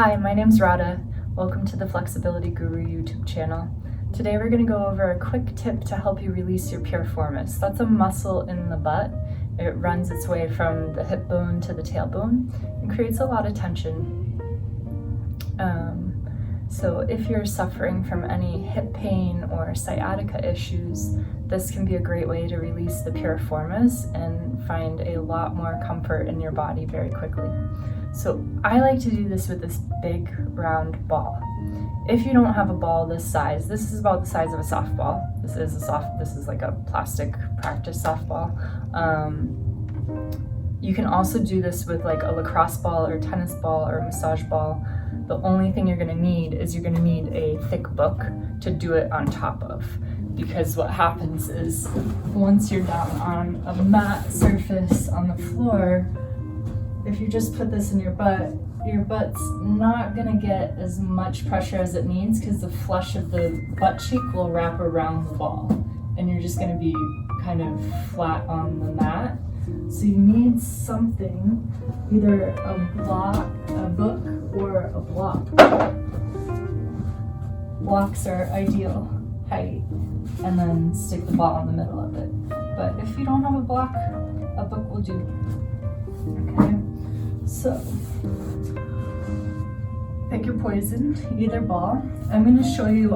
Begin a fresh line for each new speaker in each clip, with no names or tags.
Hi, my name's Radha. Welcome to the Flexibility Guru YouTube channel. Today we're going to go over a quick tip to help you release your piriformis. That's a muscle in the butt. It runs its way from the hip bone to the tailbone and creates a lot of tension. So if you're suffering from any hip pain or sciatica issues, this can be a great way to release the piriformis and find a lot more comfort in your body very quickly. So I like to do this with this big round ball. If you don't have a ball this size, this is about the size of a softball. This is like a plastic practice softball. You can also do this with like a lacrosse ball or tennis ball or a massage ball. The only thing you're gonna need is you're gonna need a thick book to do it on top of. Because what happens is once you're down on a mat surface on the floor, if you just put this in your butt's not gonna get as much pressure as it needs because the flesh of the butt cheek will wrap around the ball and you're just gonna be kind of flat on the mat. So you need something, either a book, or a block. Blocks are ideal height, and then stick the ball in the middle of it. But if you don't have a block, a book will do. Okay, so pick your poison, either ball. I'm going to show you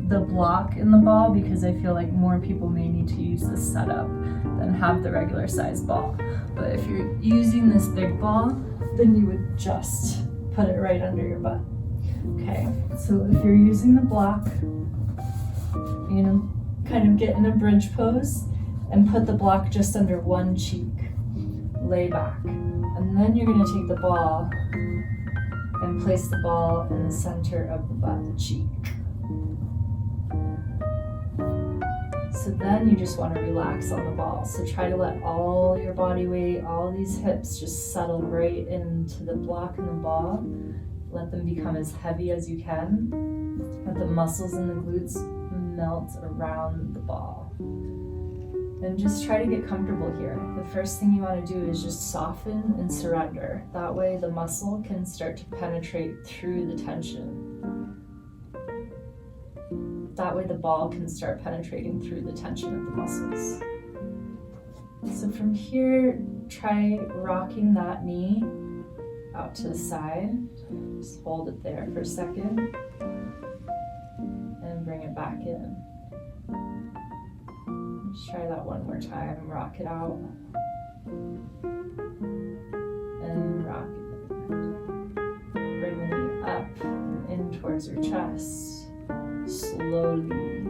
the block in the ball because I feel like more people may need to use this setup than have the regular size ball. But if you're using this big ball, then you would just put it right under your butt. Okay, so if you're using the block, you're gonna kind of get in a bridge pose and put the block just under one cheek. Lay back. And then you're gonna take the ball and place the ball in the center of the butt cheek. So then you just want to relax on the ball. So try to let all your body weight, all these hips just settle right into the block and the ball. Let them become as heavy as you can. Let the muscles in the glutes melt around the ball. And just try to get comfortable here. The first thing you want to do is just soften and surrender. That way the muscle can start to penetrate through the tension. That way the ball can start penetrating through the tension of the muscles. So from here, try rocking that knee out to the side. Just hold it there for a second and bring it back in. Let's try that one more time. Rock it out and rock it. Bring the knee up and in towards your chest. Slowly.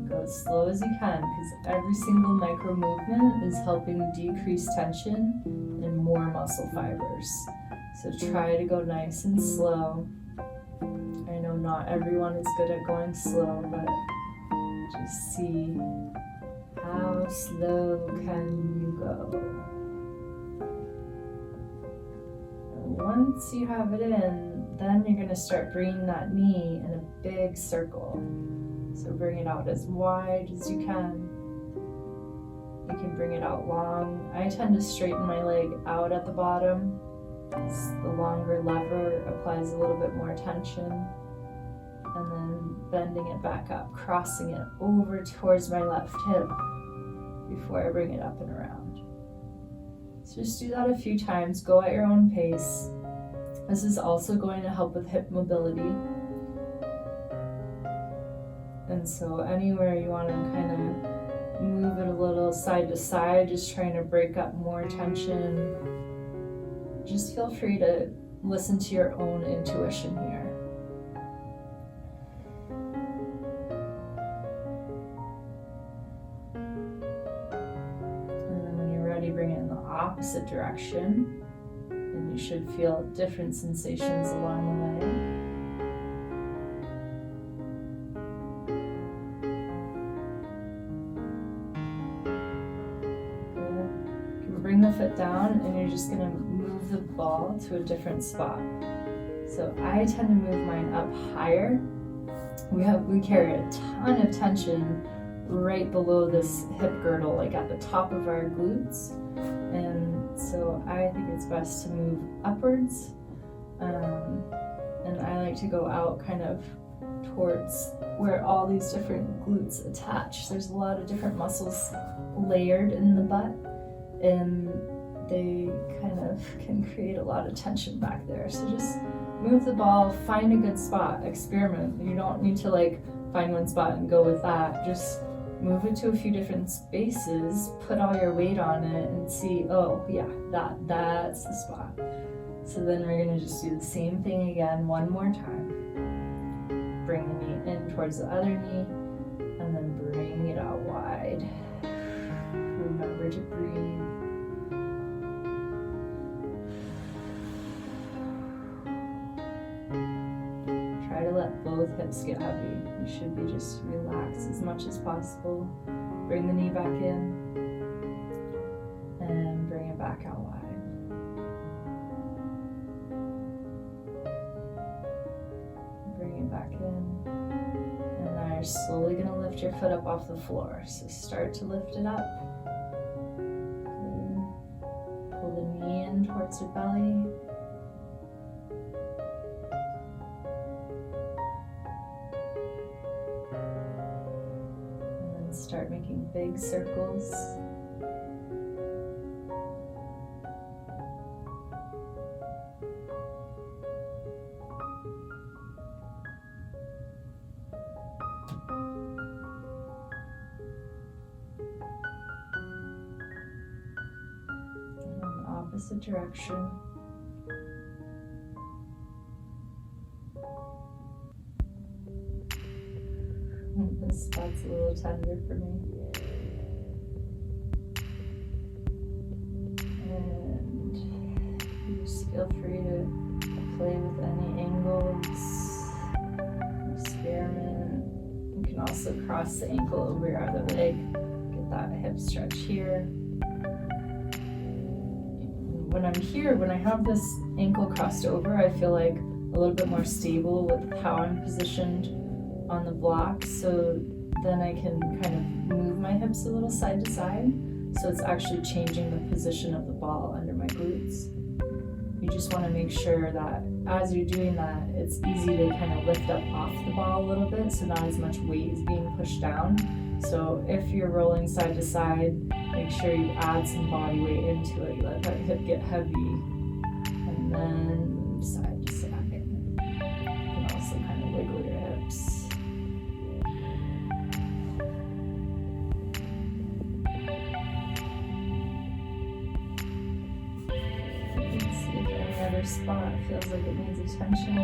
Go as slow as you can because every single micro movement is helping decrease tension and more muscle fibers. So try to go nice and slow. I know not everyone is good at going slow, but just see how slow can you go. And once you have it in, then you're going to start bringing that knee in a big circle. So bring it out as wide as you can. You can bring it out long. I tend to straighten my leg out at the bottom. The longer lever applies a little bit more tension. And then bending it back up, crossing it over towards my left hip before I bring it up and around. So just do that a few times. Go at your own pace. This is also going to help with hip mobility. And so anywhere you want to kind of move it a little side to side, just trying to break up more tension. Just feel free to listen to your own intuition here. And then when you're ready, bring it in the opposite direction. And you should feel different sensations along the way. Good. You can bring the foot down and you're just going to move the ball to a different spot. So I tend to move mine up higher. We carry a ton of tension right below this hip girdle, like at the top of our glutes. And so I think it's best to move upwards And I like to go out kind of towards where all these different glutes attach. There's a lot of different muscles layered in the butt, and they kind of can create a lot of tension back there. So just move the ball, find a good spot, experiment. You don't need to like find one spot and go with that. Just move it to a few different spaces, put all your weight on it, and see, oh yeah, that's the spot. So then we're gonna just do the same thing again one more time. Bring the knee in towards the other knee, and then bring it out wide. Remember to breathe. Try to let both hips get heavy. You should be just relaxed as much as possible. Bring the knee back in, and bring it back out wide. Back in, and now you're slowly going to lift your foot up off the floor. So start to lift it up. Good. Pull the knee in towards your belly. And then start making big circles. Opposite direction. This spot's a little tender for me. And you just feel free to play with any angles, experiment. You can also cross the ankle over your other leg, get that hip stretch here. When I'm here, when I have this ankle crossed over, I feel like a little bit more stable with how I'm positioned on the block, so then I can kind of move my hips a little side to side, so it's actually changing the position of the ball under my glutes. You just want to make sure that as you're doing that, it's easy to kind of lift up off the ball a little bit, so not as much weight is being pushed down. So if you're rolling side to side, make sure you add some body weight into it. You let that hip get heavy, and then move side to side. You can also kind of wiggle your hips. You can see if any other spot feels like it needs attention.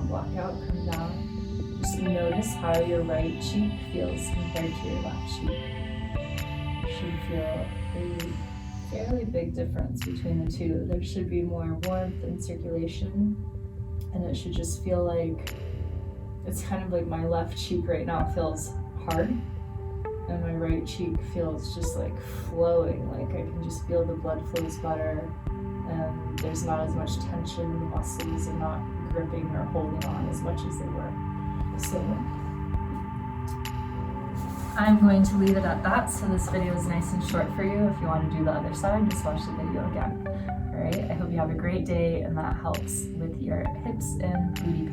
Block out, come down. Just notice how your right cheek feels compared to your left cheek. You should feel a fairly big difference between the two. There should be more warmth and circulation, and it should just feel like, it's kind of like my left cheek right now feels hard, and my right cheek feels just like flowing, like I can just feel the blood flows better, and there's not as much tension, the muscles are not gripping or holding on as much as they were. So I'm going to leave it at that. So this video is nice and short for you. If you want to do the other side, just watch the video again. All right, I hope you have a great day and that helps with your hips and booty